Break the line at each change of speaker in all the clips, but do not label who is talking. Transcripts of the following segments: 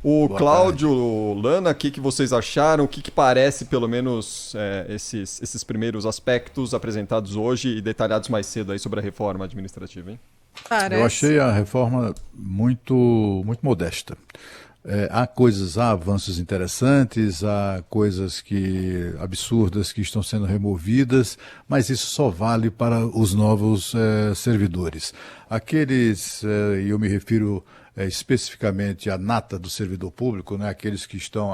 O
Boa
Cláudio,
tarde.
Lana, o que que vocês acharam? O que que parece, pelo menos, esses primeiros aspectos apresentados hoje e detalhados mais cedo aí sobre a reforma administrativa, hein?
Eu achei
Parece.
a reforma muito modesta. Há avanços interessantes, há coisas absurdas que estão sendo removidas, mas isso só vale para os novos servidores. E eu me refiro especificamente à nata do servidor público, né, aqueles que estão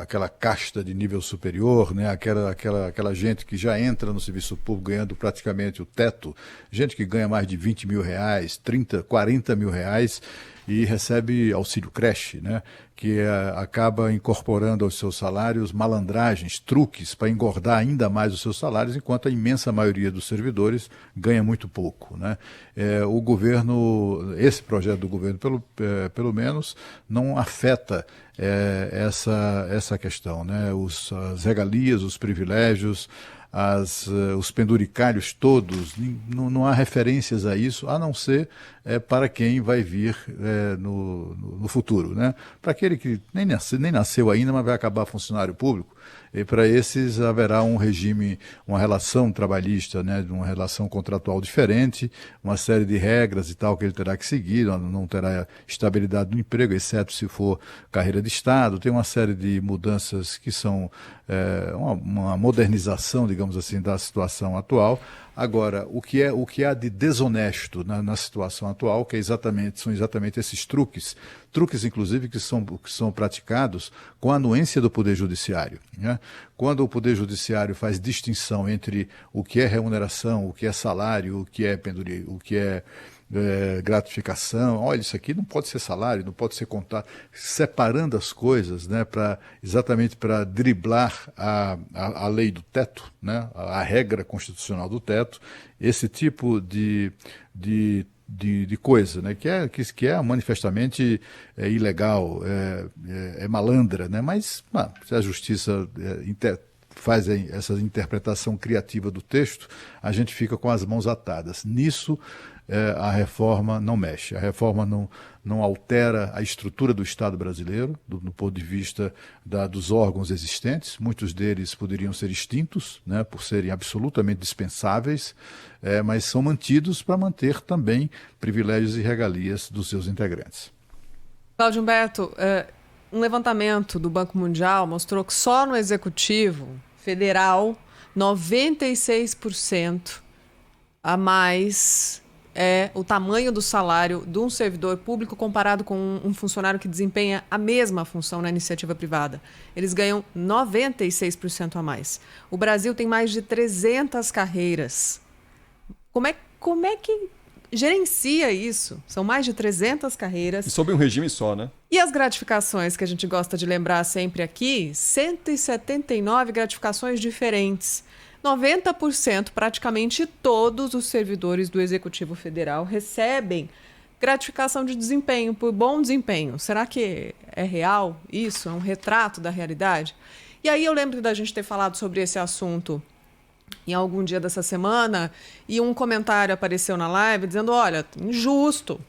aquela casta de nível superior, né, aquela gente que já entra no serviço público ganhando praticamente o teto, gente que ganha mais de 20 mil reais, 30, 40 mil reais, e recebe auxílio creche, né? Que acaba incorporando aos seus salários malandragens, truques para engordar ainda mais os seus salários, enquanto a imensa maioria dos servidores ganha muito pouco, né? Esse projeto do governo, pelo menos, não afeta essa questão, né? As regalias, os privilégios, os penduricalhos todos, não há referências a isso, a não ser para quem vai vir no futuro. Né? Para aquele que nem nasceu ainda, mas vai acabar funcionário público, e para esses haverá um regime, uma relação trabalhista, né, uma relação contratual diferente, uma série de regras e tal que ele terá que seguir, não terá estabilidade no emprego, exceto se for carreira de Estado, tem uma série de mudanças que são uma modernização, digamos assim, da situação atual. Agora, o que há de desonesto na situação atual, são exatamente esses truques inclusive que são praticados com a anuência do Poder Judiciário, né? Quando o Poder Judiciário faz distinção entre o que é remuneração, o que é salário, o que é penduria, o que é gratificação, olha, isso aqui não pode ser salário, não pode ser contado, separando as coisas, né, exatamente para driblar a lei do teto, né, a regra constitucional do teto, esse tipo de coisa, né, que é manifestamente ilegal, malandra, né, mas se a justiça faz essa interpretação criativa do texto, a gente fica com as mãos atadas. Nisso, a reforma não mexe. A reforma não altera a estrutura do Estado brasileiro, do ponto de vista dos órgãos existentes. Muitos deles poderiam ser extintos, né, por serem absolutamente dispensáveis, mas são mantidos para manter também privilégios e regalias dos seus integrantes.
Cláudio Humberto, um levantamento do Banco Mundial mostrou que só no Executivo Federal, 96% a mais é o tamanho do salário de um servidor público comparado com um funcionário que desempenha a mesma função na iniciativa privada. Eles ganham 96% a mais. O Brasil tem mais de 300 carreiras. Como é que gerencia isso? São mais de 300 carreiras.
E sob um regime só, né?
E as gratificações que a gente gosta de lembrar sempre aqui, 179 gratificações diferentes. 90%, praticamente todos os servidores do Executivo Federal recebem gratificação de desempenho, por bom desempenho. Será que é real isso? É um retrato da realidade? E aí eu lembro da gente ter falado sobre esse assunto em algum dia dessa semana e um comentário apareceu na live dizendo, olha, injusto.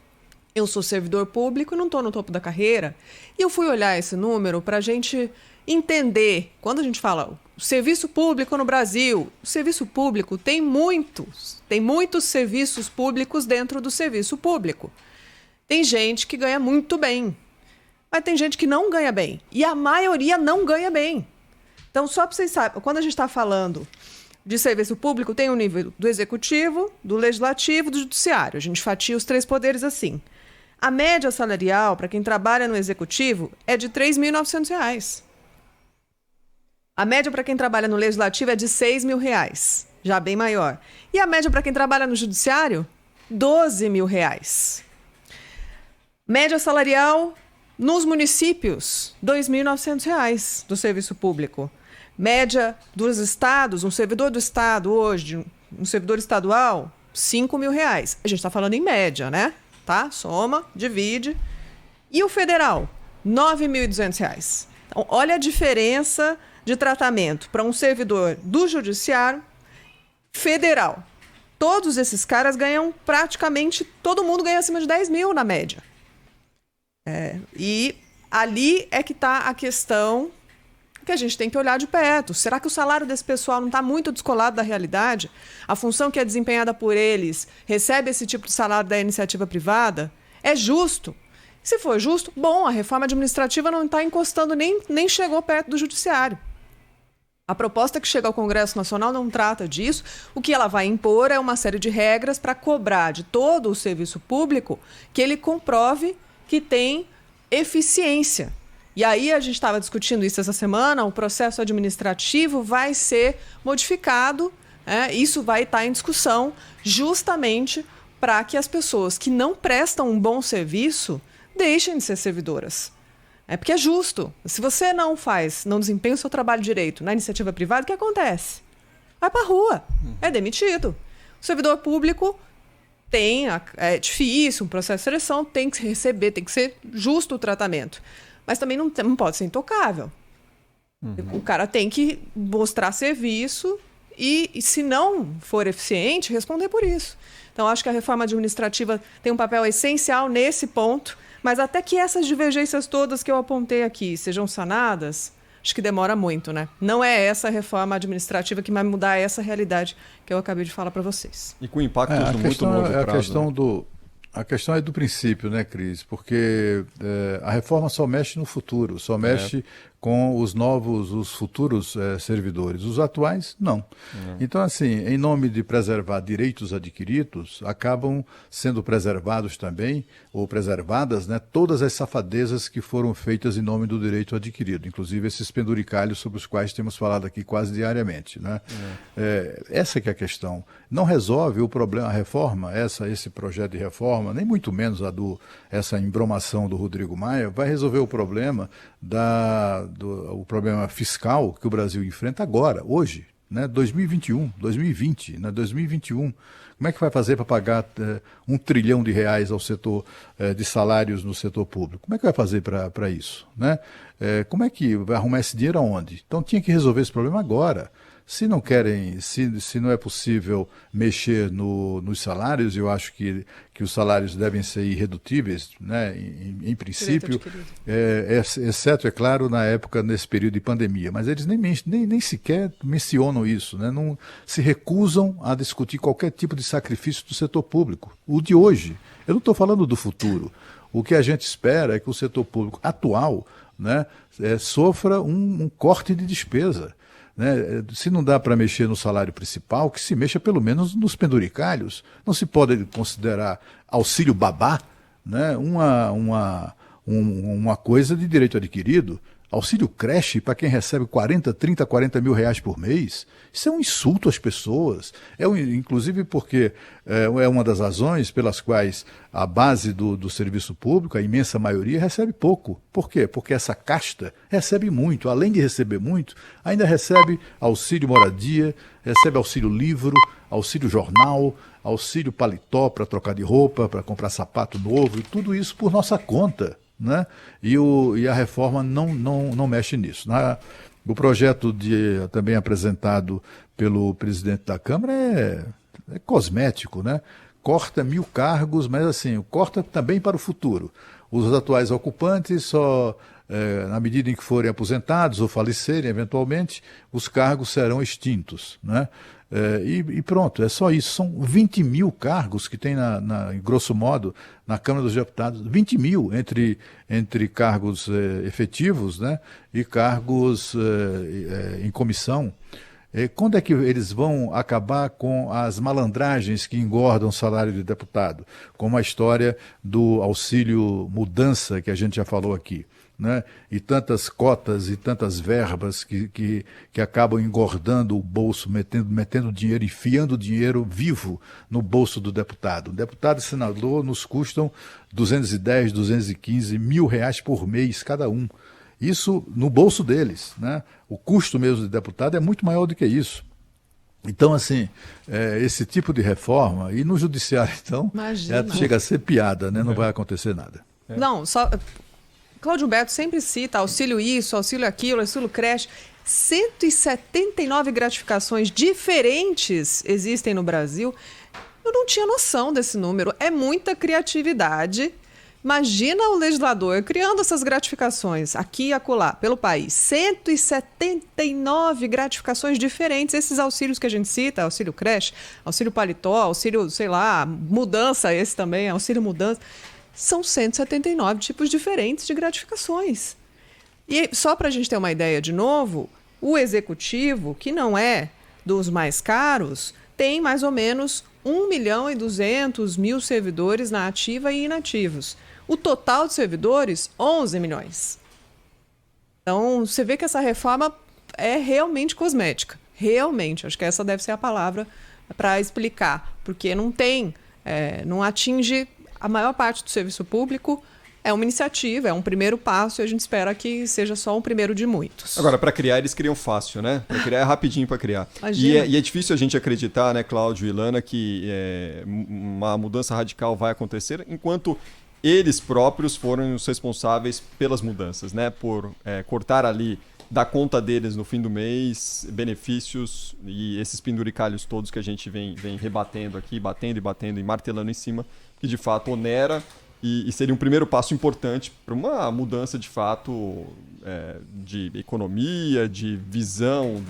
Eu sou servidor público e não estou no topo da carreira. E eu fui olhar esse número para a gente entender, quando a gente fala o serviço público no Brasil, o serviço público tem muitos serviços públicos dentro do serviço público. Tem gente que ganha muito bem, mas tem gente que não ganha bem. E a maioria não ganha bem. Então, só para vocês saberem, quando a gente está falando de serviço público, tem o nível do executivo, do legislativo, do judiciário. A gente fatia os três poderes assim. A média salarial para quem trabalha no executivo é de R$ 3.900. A média para quem trabalha no legislativo é de R$ 6.000, já bem maior. E a média para quem trabalha no judiciário, R$ 12.000. Média salarial nos municípios, R$ 2.900 do serviço público. Média dos estados, um servidor do estado hoje, um servidor estadual, R$ 5.000. A gente está falando em média, né? Tá? Soma, divide. E o federal, R$ 9.200. Então, olha a diferença de tratamento para um servidor do judiciário federal. Todos esses caras ganham praticamente, todo mundo ganha acima de 10 mil na média. E ali é que está a questão que a gente tem que olhar de perto. Será que o salário desse pessoal não está muito descolado da realidade? A função que é desempenhada por eles recebe esse tipo de salário da iniciativa privada? É justo? Se for justo, bom, a reforma administrativa não está encostando nem chegou perto do judiciário. A proposta que chega ao Congresso Nacional não trata disso. O que ela vai impor é uma série de regras para cobrar de todo o serviço público que ele comprove que tem eficiência. E aí a gente estava discutindo isso essa semana, o processo administrativo vai ser modificado, isso vai estar em discussão justamente para que as pessoas que não prestam um bom serviço deixem de ser servidoras. Porque é justo. Se você não desempenha o seu trabalho direito na iniciativa privada, o que acontece? Vai para a rua, é demitido. O servidor público é difícil, um processo de seleção, tem que receber, tem que ser justo o tratamento. Mas também não pode ser intocável. O cara tem que mostrar serviço e, se não for eficiente, responder por isso. Então, acho que a reforma administrativa tem um papel essencial nesse ponto, mas até que essas divergências todas que eu apontei aqui sejam sanadas, acho que demora muito, né? Não é essa reforma administrativa que vai mudar essa realidade que eu acabei de falar para vocês.
E com impactos muito longo prazo.
A questão é do princípio, né, Cris? Porque a reforma só mexe no futuro, só mexe com os futuros servidores. Os atuais, não. Então, assim, em nome de preservar direitos adquiridos, acabam sendo preservados também, ou preservadas, né, todas as safadezas que foram feitas em nome do direito adquirido, inclusive esses penduricalhos sobre os quais temos falado aqui quase diariamente, né? Essa que é a questão. Não resolve o problema, a reforma, esse projeto de reforma, nem muito menos essa embromação do Rodrigo Maia, vai resolver o problema o problema fiscal que o Brasil enfrenta agora, hoje, né, 2021, 2020, né, 2021. Como é que vai fazer para pagar R$1 trilhão ao setor de salários no setor público? Como é que vai fazer para isso? Né? Como é que vai arrumar esse dinheiro aonde? Então tinha que resolver esse problema agora. Se não querem, se não é possível mexer nos salários, eu acho que os salários devem ser irredutíveis, né, em princípio, exceto, é claro, nesse período de pandemia. Mas eles nem sequer mencionam isso, né, não se recusam a discutir qualquer tipo de sacrifício do setor público. O de hoje, eu não estou falando do futuro. O que a gente espera é que o setor público atual, né, sofra um corte de despesa. Né? Se não dá para mexer no salário principal, que se mexa pelo menos nos penduricalhos. Não se pode considerar auxílio babá, né, uma coisa de direito adquirido. Auxílio creche para quem recebe 40 mil reais por mês. Isso é um insulto às pessoas. Inclusive porque é uma das razões pelas quais a base do serviço público, a imensa maioria, recebe pouco. Por quê? Porque essa casta recebe muito. Além de receber muito, ainda recebe auxílio moradia, recebe auxílio livro, auxílio jornal, auxílio paletó para trocar de roupa, para comprar sapato novo, e tudo isso por nossa conta. Né? E a reforma não mexe nisso. O projeto também apresentado pelo presidente da Câmara é cosmético, né? Corta 1.000 cargos, mas assim, corta também para o futuro. Os atuais ocupantes só, na medida em que forem aposentados ou falecerem eventualmente, os cargos serão extintos, né? E pronto, é só isso. São 20 mil cargos que tem, grosso modo, na Câmara dos Deputados. 20 mil entre cargos efetivos, né, e cargos em comissão. Quando é que eles vão acabar com as malandragens que engordam o salário de deputado? Como a história do auxílio mudança, que a gente já falou aqui. Né? E tantas cotas e tantas verbas que acabam engordando o bolso, metendo dinheiro, enfiando dinheiro vivo no bolso do deputado. O deputado e senador nos custam 210, 215 mil reais por mês cada um. Isso no bolso deles, né? O custo mesmo de deputado é muito maior do que isso. Então, assim, esse tipo de reforma, e no judiciário, então, chega a ser piada, né? Não vai acontecer nada.
Não, só... Cláudio Humberto sempre cita auxílio isso, auxílio aquilo, auxílio creche. 179 gratificações diferentes existem no Brasil. Eu não tinha noção desse número. É muita criatividade Imagina o legislador criando essas gratificações aqui e acolá, pelo país. 179 gratificações diferentes. Esses auxílios que a gente cita, auxílio creche, auxílio paletó, auxílio, sei lá, mudança, esse também, auxílio mudança. São 179 tipos diferentes de gratificações. E só para a gente ter uma ideia de novo, o executivo, que não é dos mais caros, tem mais ou menos 1.200.000 servidores na ativa e inativos. O total de servidores, 11 milhões. Então, você vê que essa reforma é realmente cosmética. Realmente, acho que essa deve ser a palavra para explicar. Porque não atinge a maior parte do serviço público. É uma iniciativa, é um primeiro passo e a gente espera que seja só um primeiro de muitos.
Agora, para criar, eles criam fácil, né? Para criar é rapidinho para criar. E é difícil a gente acreditar, né, Cláudio e Ilana, que uma mudança radical vai acontecer enquanto eles próprios foram os responsáveis pelas mudanças, né? Por cortar ali da conta deles no fim do mês, benefícios e esses penduricalhos todos que a gente vem rebatendo aqui, batendo e martelando em cima, que de fato onera. E seria um primeiro passo importante para uma mudança, de fato, de economia, de visão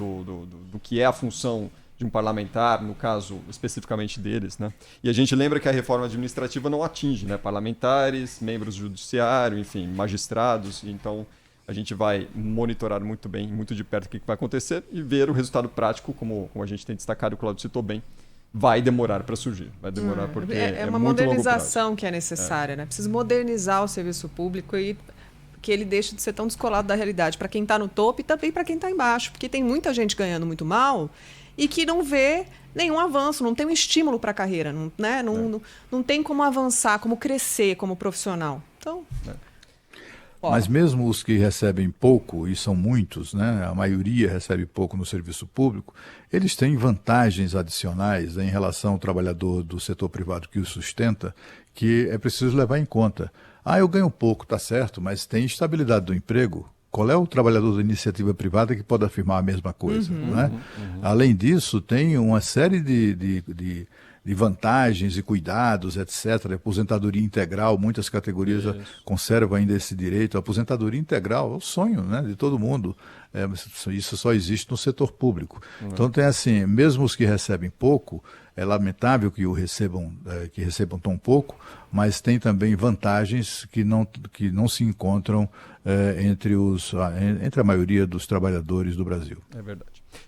do que é a função de um parlamentar, no caso especificamente deles, né? E a gente lembra que a reforma administrativa não atinge, né, parlamentares, membros do judiciário, enfim, magistrados. Então, a gente vai monitorar muito bem, muito de perto o que vai acontecer e ver o resultado prático, como a gente tem destacado, o Cláudio citou bem. Vai demorar para surgir, vai demorar porque é
uma
muito
modernização que é necessária, né? Precisa modernizar o serviço público e que ele deixe de ser tão descolado da realidade para quem está no topo e também para quem está embaixo, porque tem muita gente ganhando muito mal e que não vê nenhum avanço, não tem um estímulo para a carreira, né? Não tem como avançar, como crescer como profissional. Então...
Mas mesmo os que recebem pouco, e são muitos, né, a maioria recebe pouco no serviço público, eles têm vantagens adicionais em relação ao trabalhador do setor privado que o sustenta, que é preciso levar em conta. Eu ganho pouco, tá certo, mas tem estabilidade do emprego. Qual é o trabalhador da iniciativa privada que pode afirmar a mesma coisa? Né? Além disso, tem uma série de vantagens e cuidados, etc. Aposentadoria integral, muitas categorias conservam ainda esse direito. A aposentadoria integral é o sonho, né, de todo mundo. Isso só existe no setor público. Então tem assim, mesmo os que recebem pouco, é lamentável que recebam tão pouco, mas tem também vantagens que não se encontram entre a maioria dos trabalhadores do Brasil.
É verdade.